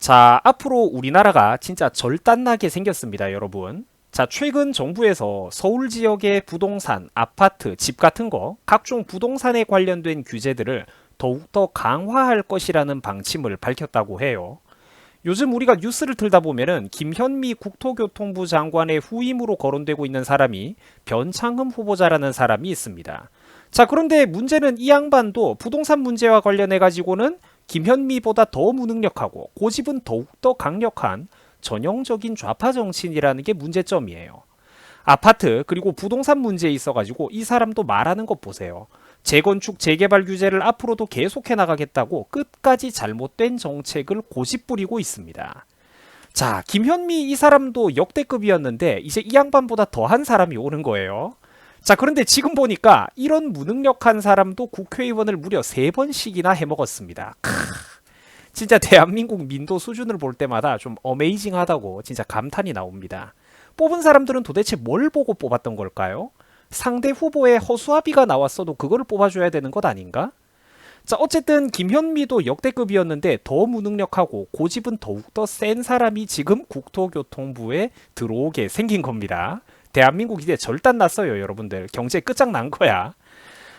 자, 앞으로 우리나라가 진짜 절단나게 생겼습니다, 여러분. 자, 최근 정부에서 서울 지역의 부동산, 아파트, 집 같은 거, 각종 부동산에 관련된 규제들을 더욱더 강화할 것이라는 방침을 밝혔다고 해요. 요즘 우리가 뉴스를 틀다 보면은 김현미 국토교통부 장관의 후임으로 거론되고 있는 사람이 변창흠 후보자라는 사람이 있습니다. 자, 그런데 문제는 이 양반도 부동산 문제와 관련해 가지고는 김현미보다 더 무능력하고 고집은 더욱더 강력한 전형적인 좌파 정치인이라는 게 문제점이에요. 아파트 그리고 부동산 문제에 있어가지고 이 사람도 말하는 것 보세요. 재건축 재개발 규제를 앞으로도 계속해 나가겠다고 끝까지 잘못된 정책을 고집 부리고 있습니다. 자, 김현미 이 사람도 역대급이었는데 이제 이 양반보다 더한 사람이 오는 거예요. 자, 그런데 지금 보니까 이런 무능력한 사람도 국회의원을 무려 3번씩이나 해먹었습니다. 진짜 대한민국 민도 수준을 볼 때마다 좀 어메이징하다고 진짜 감탄이 나옵니다. 뽑은 사람들은 도대체 뭘 보고 뽑았던 걸까요? 상대 후보의 허수아비가 나왔어도 그거를 뽑아줘야 되는 것 아닌가? 자, 어쨌든 김현미도 역대급이었는데 더 무능력하고 고집은 더욱더 센 사람이 지금 국토교통부에 들어오게 생긴 겁니다. 대한민국 이제 절단 났어요, 여러분들. 경제 끝장난 거야.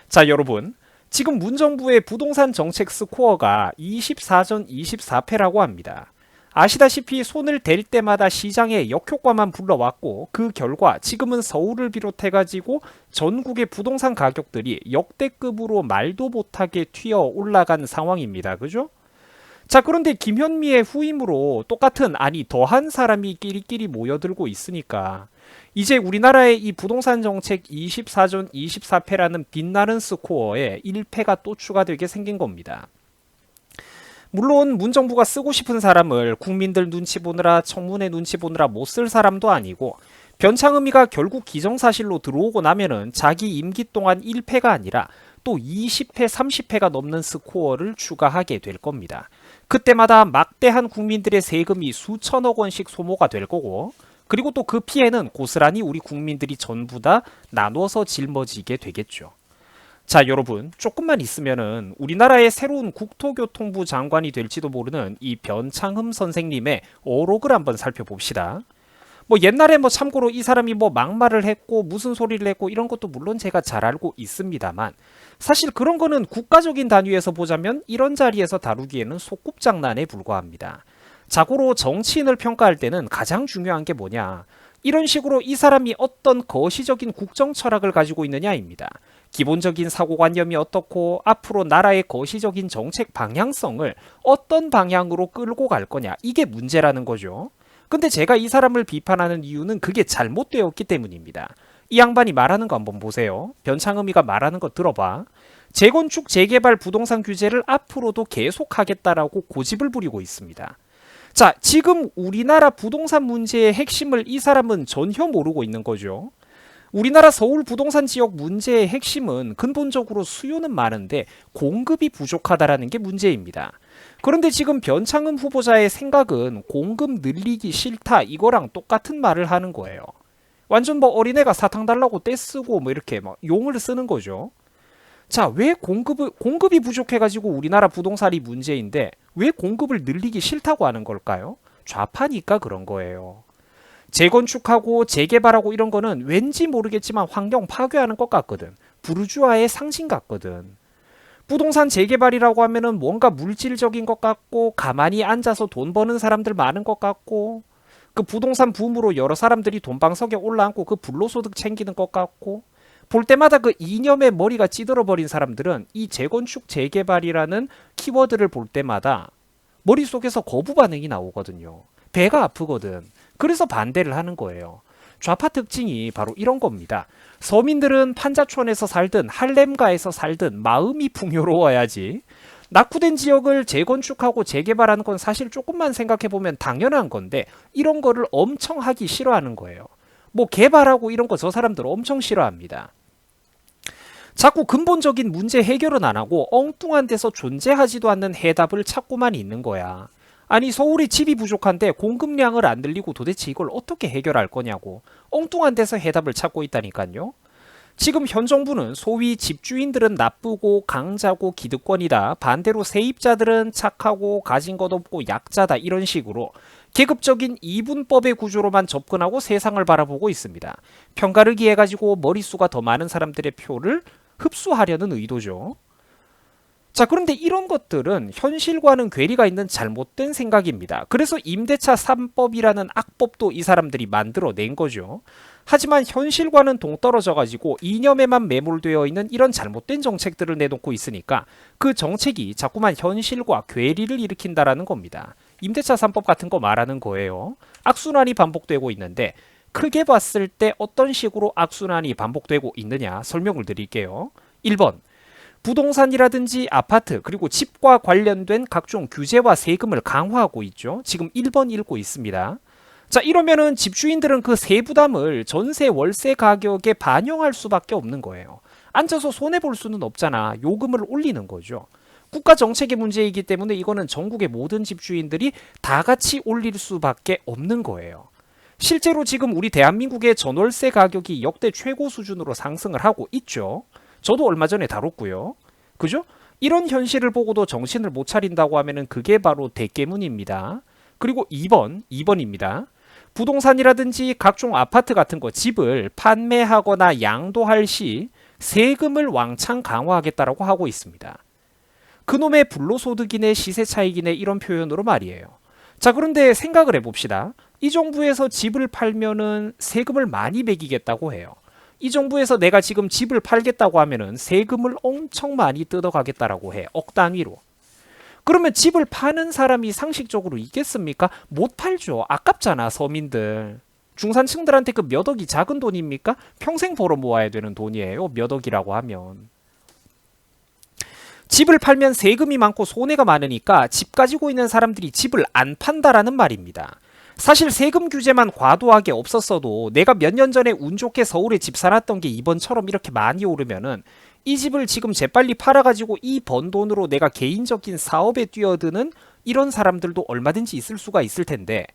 자, 여러분. 지금 문정부의 부동산 정책 스코어가 24전 24패라고 합니다. 아시다시피 손을 댈 때마다 시장에 역효과만 불러왔고 그 결과 지금은 서울을 비롯해가지고 전국의 부동산 가격들이 역대급으로 말도 못하게 튀어 올라간 상황입니다. 그죠? 자, 그런데 김현미의 후임으로 똑같은 아니 더한 사람이 끼리끼리 모여들고 있으니까 이제 우리나라의 이 부동산 정책 24전 24패라는 빛나는 스코어에 1패가 또 추가되게 생긴 겁니다. 물론 문정부가 쓰고 싶은 사람을 국민들 눈치 보느라 청문회 눈치 보느라 못 쓸 사람도 아니고 변창흠이가 결국 기정사실로 들어오고 나면은 자기 임기 동안 1패가 아니라 또 20패, 30패가 넘는 스코어를 추가하게 될 겁니다. 그때마다 막대한 국민들의 세금이 수천억 원씩 소모가 될 거고 그리고 또 그 피해는 고스란히 우리 국민들이 전부 다 나눠서 짊어지게 되겠죠. 자, 여러분, 조금만 있으면은 우리나라의 새로운 국토교통부 장관이 될지도 모르는 이 변창흠 선생님의 어록을 한번 살펴봅시다. 뭐 옛날에 뭐 참고로 이 사람이 뭐 막말을 했고 무슨 소리를 했고 이런 것도 물론 제가 잘 알고 있습니다만 사실 그런 거는 국가적인 단위에서 보자면 이런 자리에서 다루기에는 소꿉장난에 불과합니다. 자고로 정치인을 평가할 때는 가장 중요한 게 뭐냐? 이런 식으로 이 사람이 어떤 거시적인 국정 철학을 가지고 있느냐입니다. 기본적인 사고관념이 어떻고 앞으로 나라의 거시적인 정책 방향성을 어떤 방향으로 끌고 갈 거냐 이게 문제라는 거죠. 근데 제가 이 사람을 비판하는 이유는 그게 잘못되었기 때문입니다. 이 양반이 말하는 거 한번 보세요. 변창흠이가 말하는 거 들어봐. 재건축 재개발 부동산 규제를 앞으로도 계속하겠다라고 고집을 부리고 있습니다. 자, 지금 우리나라 부동산 문제의 핵심을 이 사람은 전혀 모르고 있는 거죠. 우리나라 서울 부동산 지역 문제의 핵심은 근본적으로 수요는 많은데 공급이 부족하다라는 게 문제입니다. 그런데 지금 변창흠 후보자의 생각은 공급 늘리기 싫다 이거랑 똑같은 말을 하는 거예요. 완전 뭐 어린애가 사탕 달라고 떼쓰고 뭐 이렇게 막 용을 쓰는 거죠. 자, 왜 공급이 부족해가지고 우리나라 부동산이 문제인데 왜 공급을 늘리기 싫다고 하는 걸까요? 좌파니까 그런 거예요. 재건축하고 재개발하고 이런 거는 왠지 모르겠지만 환경 파괴하는 것 같거든. 부르주아의 상징 같거든. 부동산 재개발이라고 하면은 뭔가 물질적인 것 같고 가만히 앉아서 돈 버는 사람들 많은 것 같고 그 부동산 붐으로 여러 사람들이 돈방석에 올라앉고 그 불로소득 챙기는 것 같고 볼 때마다 그 이념의 머리가 찌들어 버린 사람들은 이 재건축 재개발이라는 키워드를 볼 때마다 머릿속에서 거부 반응이 나오거든요. 배가 아프거든. 그래서 반대를 하는 거예요. 좌파 특징이 바로 이런 겁니다. 서민들은 판자촌에서 살든 할렘가에서 살든 마음이 풍요로워야지. 낙후된 지역을 재건축하고 재개발하는 건 사실 조금만 생각해보면 당연한 건데 이런 거를 엄청 하기 싫어하는 거예요. 뭐 개발하고 이런 거 저 사람들 엄청 싫어합니다. 자꾸 근본적인 문제 해결은 안 하고 엉뚱한 데서 존재하지도 않는 해답을 찾고만 있는 거야. 아니 서울이 집이 부족한데 공급량을 안 늘리고 도대체 이걸 어떻게 해결할 거냐고 엉뚱한 데서 해답을 찾고 있다니까요. 지금 현 정부는 소위 집주인들은 나쁘고 강자고 기득권이다. 반대로 세입자들은 착하고 가진 것 없고 약자다. 이런 식으로 계급적인 이분법의 구조로만 접근하고 세상을 바라보고 있습니다. 편가르기 해가지고 머릿수가 더 많은 사람들의 표를 흡수하려는 의도죠. 자, 그런데 이런 것들은 현실과는 괴리가 있는 잘못된 생각입니다. 그래서 임대차 3법이라는 악법도 이 사람들이 만들어낸 거죠. 하지만 현실과는 동떨어져 가지고 이념에만 매몰되어 있는 이런 잘못된 정책들을 내놓고 있으니까 그 정책이 자꾸만 현실과 괴리를 일으킨다라는 겁니다. 임대차 3법 같은 거 말하는 거예요. 악순환이 반복되고 있는데 크게 봤을 때 어떤 식으로 악순환이 반복되고 있느냐 설명을 드릴게요. 1번, 부동산이라든지 아파트 그리고 집과 관련된 각종 규제와 세금을 강화하고 있죠. 지금 1번 읽고 있습니다. 자, 이러면은 집주인들은 그 세부담을 전세 월세 가격에 반영할 수밖에 없는 거예요. 앉아서 손해볼 수는 없잖아. 요금을 올리는 거죠. 국가 정책의 문제이기 때문에 이거는 전국의 모든 집주인들이 다 같이 올릴 수밖에 없는 거예요. 실제로 지금 우리 대한민국의 전월세 가격이 역대 최고 수준으로 상승을 하고 있죠. 저도 얼마 전에 다뤘고요. 그죠? 이런 현실을 보고도 정신을 못 차린다고 하면은 그게 바로 대깨문입니다. 그리고 2번입니다. 부동산이라든지 각종 아파트 같은 거 집을 판매하거나 양도할 시 세금을 왕창 강화하겠다라고 하고 있습니다. 그놈의 불로소득이네 시세 차익이네 이런 표현으로 말이에요. 자, 그런데 생각을 해봅시다. 이 정부에서 집을 팔면은 세금을 많이 매기겠다고 해요. 이 정부에서 내가 지금 집을 팔겠다고 하면은 세금을 엄청 많이 뜯어가겠다라고 해. 억 단위로. 그러면 집을 파는 사람이 상식적으로 있겠습니까? 못 팔죠. 아깝잖아, 서민들. 중산층들한테 그 몇 억이 작은 돈입니까? 평생 벌어 모아야 되는 돈이에요. 몇 억이라고 하면. 집을 팔면 세금이 많고 손해가 많으니까 집 가지고 있는 사람들이 집을 안 판다라는 말입니다. 사실 세금 규제만 과도하게 없었어도 내가 몇 년 전에 운 좋게 서울에 집 사놨던 게 이번처럼 이렇게 많이 오르면은 이 집을 지금 재빨리 팔아가지고 이 번 돈으로 내가 개인적인 사업에 뛰어드는 이런 사람들도 얼마든지 있을 수가 있을 텐데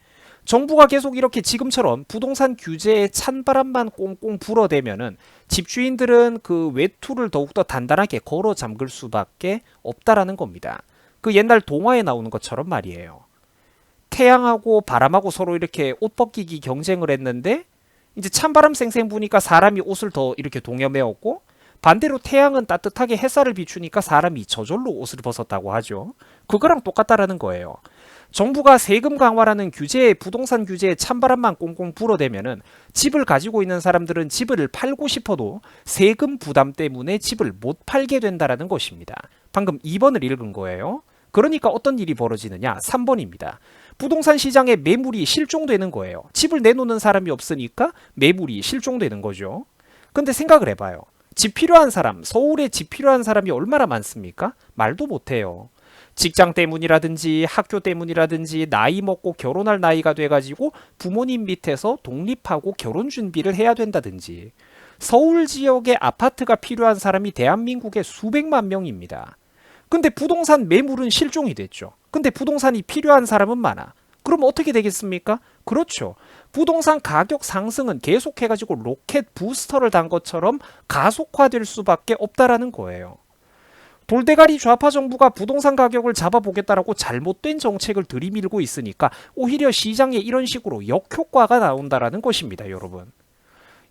정부가 계속 이렇게 지금처럼 부동산 규제에 찬바람만 꽁꽁 불어대면은 집주인들은 그 외투를 더욱더 단단하게 걸어 잠글 수밖에 없다라는 겁니다. 그 옛날 동화에 나오는 것처럼 말이에요. 태양하고 바람하고 서로 이렇게 옷 벗기기 경쟁을 했는데 이제 찬바람 쌩쌩 부니까 사람이 옷을 더 이렇게 동여매었고 반대로 태양은 따뜻하게 햇살을 비추니까 사람이 저절로 옷을 벗었다고 하죠. 그거랑 똑같다라는 거예요. 정부가 세금 강화라는 규제에 부동산 규제에 찬바람만 꽁꽁 불어대면은 집을 가지고 있는 사람들은 집을 팔고 싶어도 세금 부담 때문에 집을 못 팔게 된다라는 것입니다. 방금 2번을 읽은 거예요. 그러니까 어떤 일이 벌어지느냐? 3번입니다. 부동산 시장에 매물이 실종되는 거예요. 집을 내놓는 사람이 없으니까 매물이 실종되는 거죠. 근데 생각을 해봐요. 집 필요한 사람, 서울에 집 필요한 사람이 얼마나 많습니까? 말도 못해요. 직장 때문이라든지 학교 때문이라든지 나이 먹고 결혼할 나이가 돼가지고 부모님 밑에서 독립하고 결혼 준비를 해야 된다든지 서울 지역에 아파트가 필요한 사람이 대한민국에 수백만 명입니다. 근데 부동산 매물은 실종이 됐죠. 근데 부동산이 필요한 사람은 많아. 그럼 어떻게 되겠습니까? 그렇죠. 부동산 가격 상승은 계속해가지고 로켓 부스터를 단 것처럼 가속화될 수밖에 없다라는 거예요. 돌대가리 좌파 정부가 부동산 가격을 잡아보겠다라고 잘못된 정책을 들이밀고 있으니까 오히려 시장에 이런 식으로 역효과가 나온다라는 것입니다, 여러분.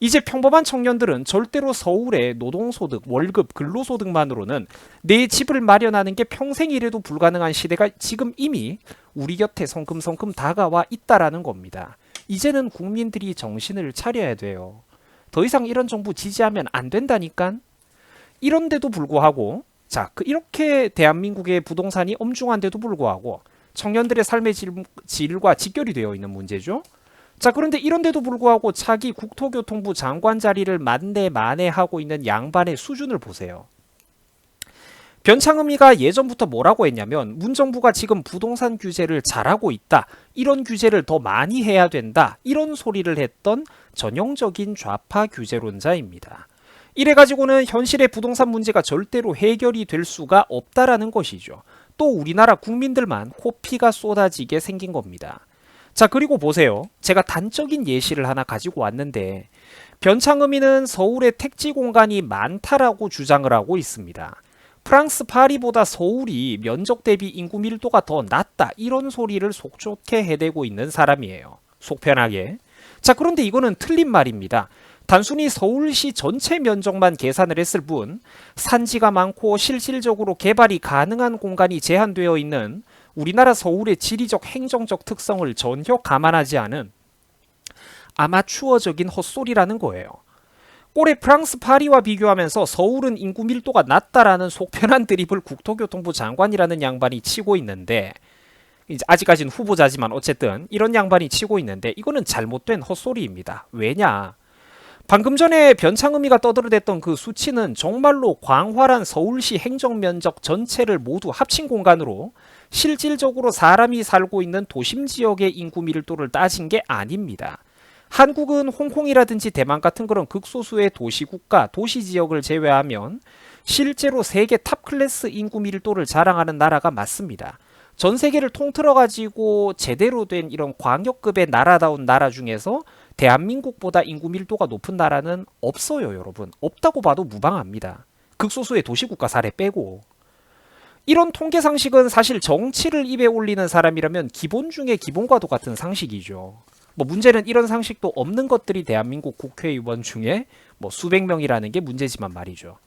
이제 평범한 청년들은 절대로 서울의 노동소득, 월급, 근로소득만으로는 내 집을 마련하는 게 평생이래도 불가능한 시대가 지금 이미 우리 곁에 성큼성큼 다가와 있다라는 겁니다. 이제는 국민들이 정신을 차려야 돼요. 더 이상 이런 정부 지지하면 안 된다니까. 이런데도 불구하고 이렇게 대한민국의 부동산이 엄중한데도 불구하고 청년들의 삶의 질과 직결이 되어 있는 문제죠. 자, 그런데 이런데도 불구하고 차기 국토교통부 장관 자리를 만내하고 있는 양반의 수준을 보세요. 변창흠이가 예전부터 뭐라고 했냐면 문정부가 지금 부동산 규제를 잘하고 있다. 이런 규제를 더 많이 해야 된다. 이런 소리를 했던 전형적인 좌파 규제론자입니다. 이래가지고는 현실의 부동산 문제가 절대로 해결이 될 수가 없다라는 것이죠. 또 우리나라 국민들만 코피가 쏟아지게 생긴 겁니다. 자, 그리고 보세요. 제가 단적인 예시를 하나 가지고 왔는데 변창흠이는 서울에 택지 공간이 많다라고 주장을 하고 있습니다. 프랑스 파리보다 서울이 면적 대비 인구 밀도가 더 낮다 이런 소리를 속 좋게 해대고 있는 사람이에요. 속 편하게. 자, 그런데 이거는 틀린 말입니다. 단순히 서울시 전체 면적만 계산을 했을 뿐 산지가 많고 실질적으로 개발이 가능한 공간이 제한되어 있는 우리나라 서울의 지리적 행정적 특성을 전혀 감안하지 않은 아마추어적인 헛소리라는 거예요. 올해 프랑스 파리와 비교하면서 서울은 인구 밀도가 낮다라는 속편한 드립을 국토교통부 장관이라는 양반이 치고 있는데, 이제 아직까지는 후보자지만 어쨌든 이런 양반이 치고 있는데 이거는 잘못된 헛소리입니다. 왜냐? 방금 전에 변창흠이가 떠들어댔던 그 수치는 정말로 광활한 서울시 행정면적 전체를 모두 합친 공간으로 실질적으로 사람이 살고 있는 도심 지역의 인구 밀도를 따진 게 아닙니다. 한국은 홍콩이라든지 대만 같은 그런 극소수의 도시국가, 도시지역을 제외하면 실제로 세계 탑 클래스 인구 밀도를 자랑하는 나라가 맞습니다. 전 세계를 통틀어가지고 제대로 된 이런 광역급의 나라다운 나라 중에서 대한민국보다 인구 밀도가 높은 나라는 없어요, 여러분. 없다고 봐도 무방합니다. 극소수의 도시국가 사례 빼고. 이런 통계 상식은 사실 정치를 입에 올리는 사람이라면 기본 중에 기본과도 같은 상식이죠. 뭐 문제는 이런 상식도 없는 것들이 대한민국 국회의원 중에 뭐 수백 명이라는 게 문제지만 말이죠.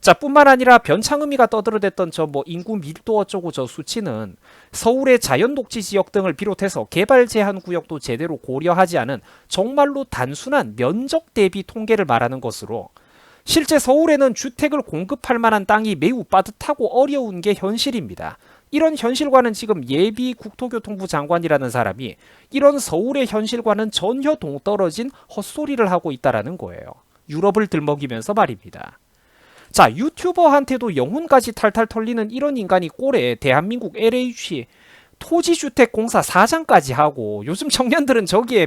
자, 뿐만 아니라 변창흠이가 떠들어댔던 저 뭐 인구 밀도 어쩌고 저 수치는 서울의 자연독지 지역 등을 비롯해서 개발 제한 구역도 제대로 고려하지 않은 정말로 단순한 면적 대비 통계를 말하는 것으로 실제 서울에는 주택을 공급할 만한 땅이 매우 빠듯하고 어려운 게 현실입니다. 이런 현실과는 지금 예비 국토교통부 장관이라는 사람이 이런 서울의 현실과는 전혀 동떨어진 헛소리를 하고 있다라는 거예요. 유럽을 들먹이면서 말입니다. 자, 유튜버한테도 영혼까지 탈탈 털리는 이런 인간이 꼴에 대한민국 LH 토지주택공사 사장까지 하고 요즘 청년들은 저기에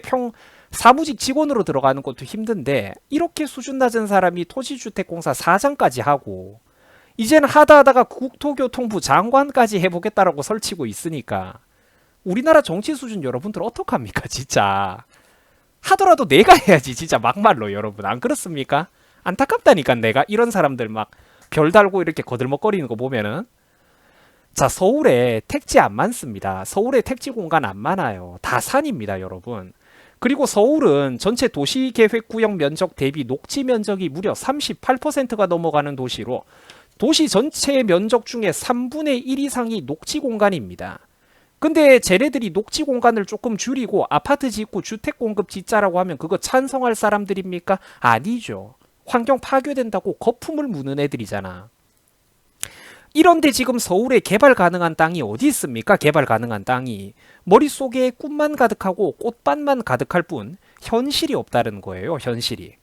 사무직 직원으로 들어가는 것도 힘든데 이렇게 수준 낮은 사람이 토지주택공사 사장까지 하고 이제는 하다하다가 국토교통부 장관까지 해보겠다라고 설치고 있으니까 우리나라 정치 수준 여러분들 어떡합니까 진짜. 하더라도 내가 해야지 진짜 막말로 여러분 안 그렇습니까? 안타깝다니까 내가 이런 사람들 막 별 달고 이렇게 거들먹거리는 거 보면은. 자, 서울에 택지 안 많습니다. 서울에 택지 공간 안 많아요. 다 산입니다 여러분. 그리고 서울은 전체 도시계획구역 면적 대비 녹지 면적이 무려 38%가 넘어가는 도시로 도시 전체의 면적 중에 3분의 1 이상이 녹지 공간입니다. 근데 쟤네들이 녹지 공간을 조금 줄이고 아파트 짓고 주택 공급 짓자라고 하면 그거 찬성할 사람들입니까? 아니죠. 환경 파괴된다고 거품을 무는 애들이잖아. 이런데 지금 서울에 개발 가능한 땅이 어디 있습니까? 개발 가능한 땅이. 머릿속에 꿈만 가득하고 꽃밭만 가득할 뿐 현실이 없다는 거예요. 현실이.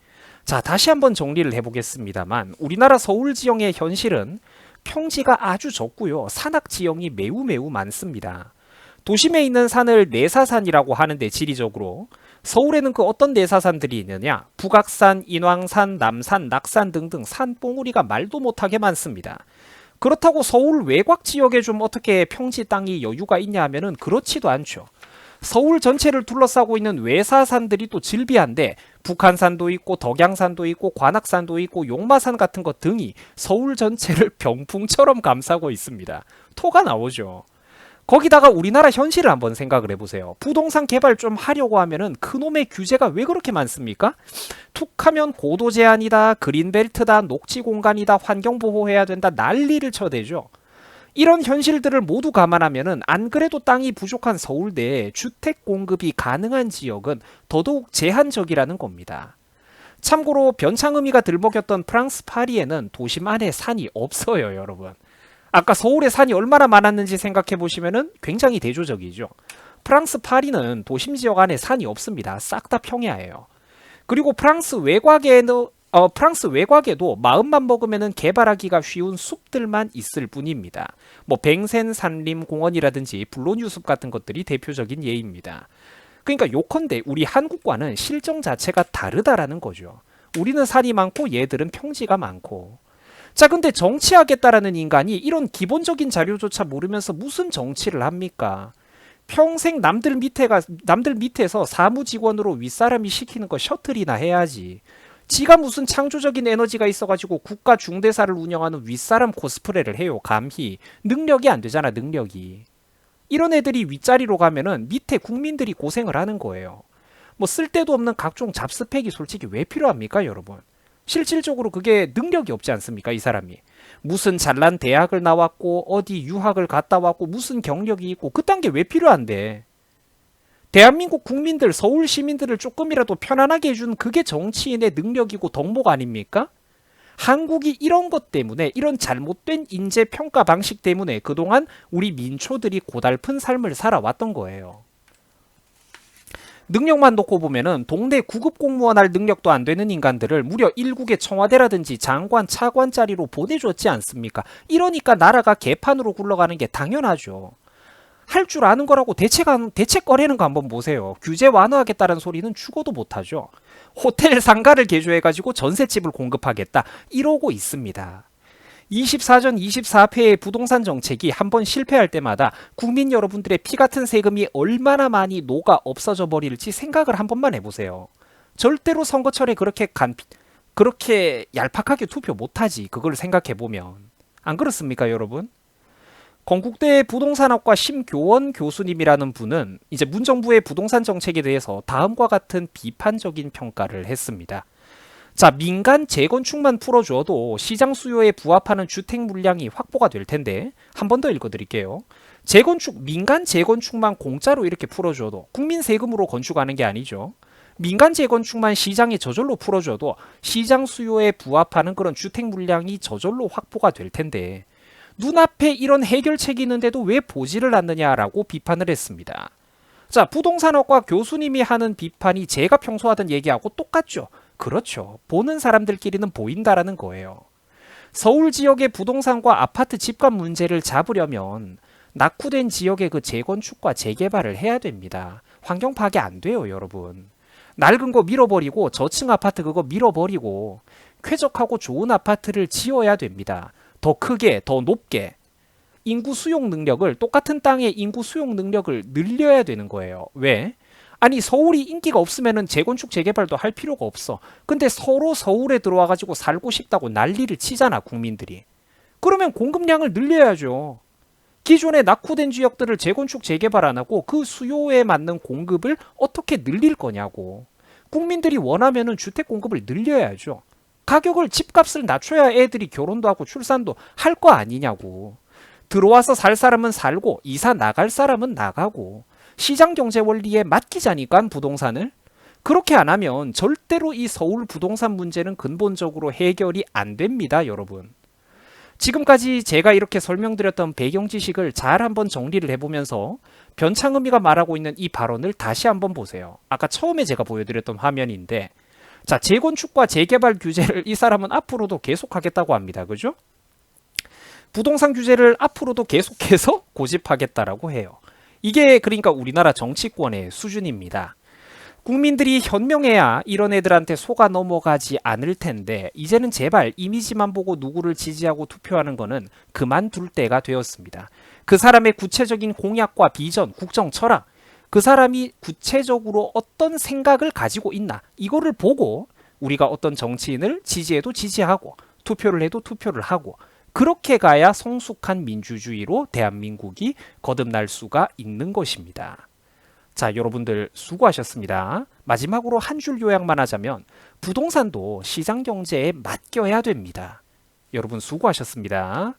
자, 다시 한번 정리를 해보겠습니다만 우리나라 서울 지형의 현실은 평지가 아주 적고요. 산악 지형이 매우 많습니다. 도심에 있는 산을 내사산이라고 하는데 지리적으로 서울에는 그 어떤 내사산들이 있느냐? 북악산, 인왕산, 남산, 낙산 등등 산봉우리가 말도 못하게 많습니다. 그렇다고 서울 외곽 지역에 좀 어떻게 평지 땅이 여유가 있냐 하면은 그렇지도 않죠. 서울 전체를 둘러싸고 있는 외사산들이 또 질비한데 북한산도 있고 덕양산도 있고 관악산도 있고 용마산 같은 것 등이 서울 전체를 병풍처럼 감싸고 있습니다. 토가 나오죠. 거기다가 우리나라 현실을 한번 생각을 해보세요. 부동산 개발 좀 하려고 하면은 그놈의 규제가 왜 그렇게 많습니까? 툭하면 고도 제한이다, 그린벨트다, 녹지 공간이다, 환경보호해야 된다, 난리를 쳐대죠. 이런 현실들을 모두 감안하면은 안 그래도 땅이 부족한 서울대에 주택 공급이 가능한 지역은 더더욱 제한적이라는 겁니다. 참고로 변창흠이가 들먹였던 프랑스 파리에는 도심 안에 산이 없어요, 여러분. 아까 서울에 산이 얼마나 많았는지 생각해 보시면은 굉장히 대조적이죠. 프랑스 파리는 도심 지역 안에 산이 없습니다. 싹 다 평야예요. 그리고 프랑스 외곽에도 마음만 먹으면은 개발하기가 쉬운 숲들만 있을 뿐입니다. 뭐 뱅센 산림 공원이라든지 블로뉴 숲 같은 것들이 대표적인 예입니다. 그러니까 요컨대 우리 한국과는 실정 자체가 다르다라는 거죠. 우리는 산이 많고 얘들은 평지가 많고. 자, 근데 정치하겠다라는 인간이 이런 기본적인 자료조차 모르면서 무슨 정치를 합니까? 평생 남들 밑에서 사무직원으로 윗사람이 시키는 거 셔틀이나 해야지. 지가 무슨 창조적인 에너지가 있어가지고 국가 중대사를 운영하는 윗사람 코스프레를 해요. 감히. 능력이 안 되잖아, 능력이. 이런 애들이 윗자리로 가면은 밑에 국민들이 고생을 하는 거예요. 뭐 쓸데도 없는 각종 잡스펙이 솔직히 왜 필요합니까, 여러분? 실질적으로 그게 능력이 없지 않습니까, 이 사람이? 무슨 잘난 대학을 나왔고 어디 유학을 갔다 왔고 무슨 경력이 있고 그딴 게 왜 필요한데? 대한민국 국민들, 서울 시민들을 조금이라도 편안하게 해주는 그게 정치인의 능력이고 덕목 아닙니까? 한국이 이런 것 때문에, 이런 잘못된 인재 평가 방식 때문에 그동안 우리 민초들이 고달픈 삶을 살아왔던 거예요. 능력만 놓고 보면은 동네 구급 공무원 할 능력도 안 되는 인간들을 무려 일국의 청와대라든지 장관, 차관 자리로 보내줬지 않습니까? 이러니까 나라가 개판으로 굴러가는 게 당연하죠. 할 줄 아는 거라고 대책 꺼내는 거 한번 보세요. 규제 완화하겠다는 소리는 죽어도 못하죠. 호텔 상가를 개조해가지고 전셋집을 공급하겠다. 이러고 있습니다. 24전 24패의 부동산 정책이 한번 실패할 때마다 국민 여러분들의 피 같은 세금이 얼마나 많이 녹아 없어져 버릴지 생각을 한 번만 해보세요. 절대로 선거철에 그렇게 얄팍하게 투표 못하지. 그걸 생각해보면. 안 그렇습니까, 여러분? 건국대 부동산학과 심교원 교수님이라는 분은 이제 문정부의 부동산 정책에 대해서 다음과 같은 비판적인 평가를 했습니다. 자, 민간 재건축만 풀어줘도 시장 수요에 부합하는 주택 물량이 확보가 될 텐데 한 번 더 읽어드릴게요. 민간 재건축만 공짜로 이렇게 풀어줘도 국민 세금으로 건축하는 게 아니죠. 민간 재건축만 시장에 저절로 풀어줘도 시장 수요에 부합하는 그런 주택 물량이 저절로 확보가 될 텐데 눈앞에 이런 해결책이 있는데도 왜 보지를 않느냐라고 비판을 했습니다. 자, 부동산학과 교수님이 하는 비판이 제가 평소 하던 얘기하고 똑같죠. 그렇죠. 보는 사람들끼리는 보인다라는 거예요. 서울 지역의 부동산과 아파트 집값 문제를 잡으려면 낙후된 지역의 그 재건축과 재개발을 해야 됩니다. 환경 파괴 안 돼요, 여러분. 낡은 거 밀어버리고 저층 아파트 그거 밀어버리고 쾌적하고 좋은 아파트를 지어야 됩니다. 더 크게, 더 높게. 인구 수용 능력을, 똑같은 땅의 인구 수용 능력을 늘려야 되는 거예요. 왜? 아니, 서울이 인기가 없으면 재건축 재개발도 할 필요가 없어. 근데 서로 서울에 들어와가지고 살고 싶다고 난리를 치잖아, 국민들이. 그러면 공급량을 늘려야죠. 기존에 낙후된 지역들을 재건축 재개발 안 하고 그 수요에 맞는 공급을 어떻게 늘릴 거냐고. 국민들이 원하면 주택 공급을 늘려야죠. 가격을, 집값을 낮춰야 애들이 결혼도 하고 출산도 할 거 아니냐고. 들어와서 살 사람은 살고 이사 나갈 사람은 나가고 시장 경제 원리에 맡기자니까 부동산을. 그렇게 안 하면 절대로 이 서울 부동산 문제는 근본적으로 해결이 안 됩니다, 여러분. 지금까지 제가 이렇게 설명드렸던 배경 지식을 잘 한번 정리를 해보면서 변창흠이가 말하고 있는 이 발언을 다시 한번 보세요. 아까 처음에 제가 보여드렸던 화면인데, 자, 재건축과 재개발 규제를 이 사람은 앞으로도 계속하겠다고 합니다. 그죠? 부동산 규제를 앞으로도 계속해서 고집하겠다라고 해요. 이게 그러니까 우리나라 정치권의 수준입니다. 국민들이 현명해야 이런 애들한테 속아 넘어가지 않을 텐데 이제는 제발 이미지만 보고 누구를 지지하고 투표하는 거는 그만둘 때가 되었습니다. 그 사람의 구체적인 공약과 비전, 국정 철학, 그 사람이 구체적으로 어떤 생각을 가지고 있나, 이거를 보고 우리가 어떤 정치인을 지지해도 지지하고 투표를 해도 투표를 하고, 그렇게 가야 성숙한 민주주의로 대한민국이 거듭날 수가 있는 것입니다. 자, 여러분들 수고하셨습니다. 마지막으로 한 줄 요약만 하자면 부동산도 시장 경제에 맡겨야 됩니다. 여러분 수고하셨습니다.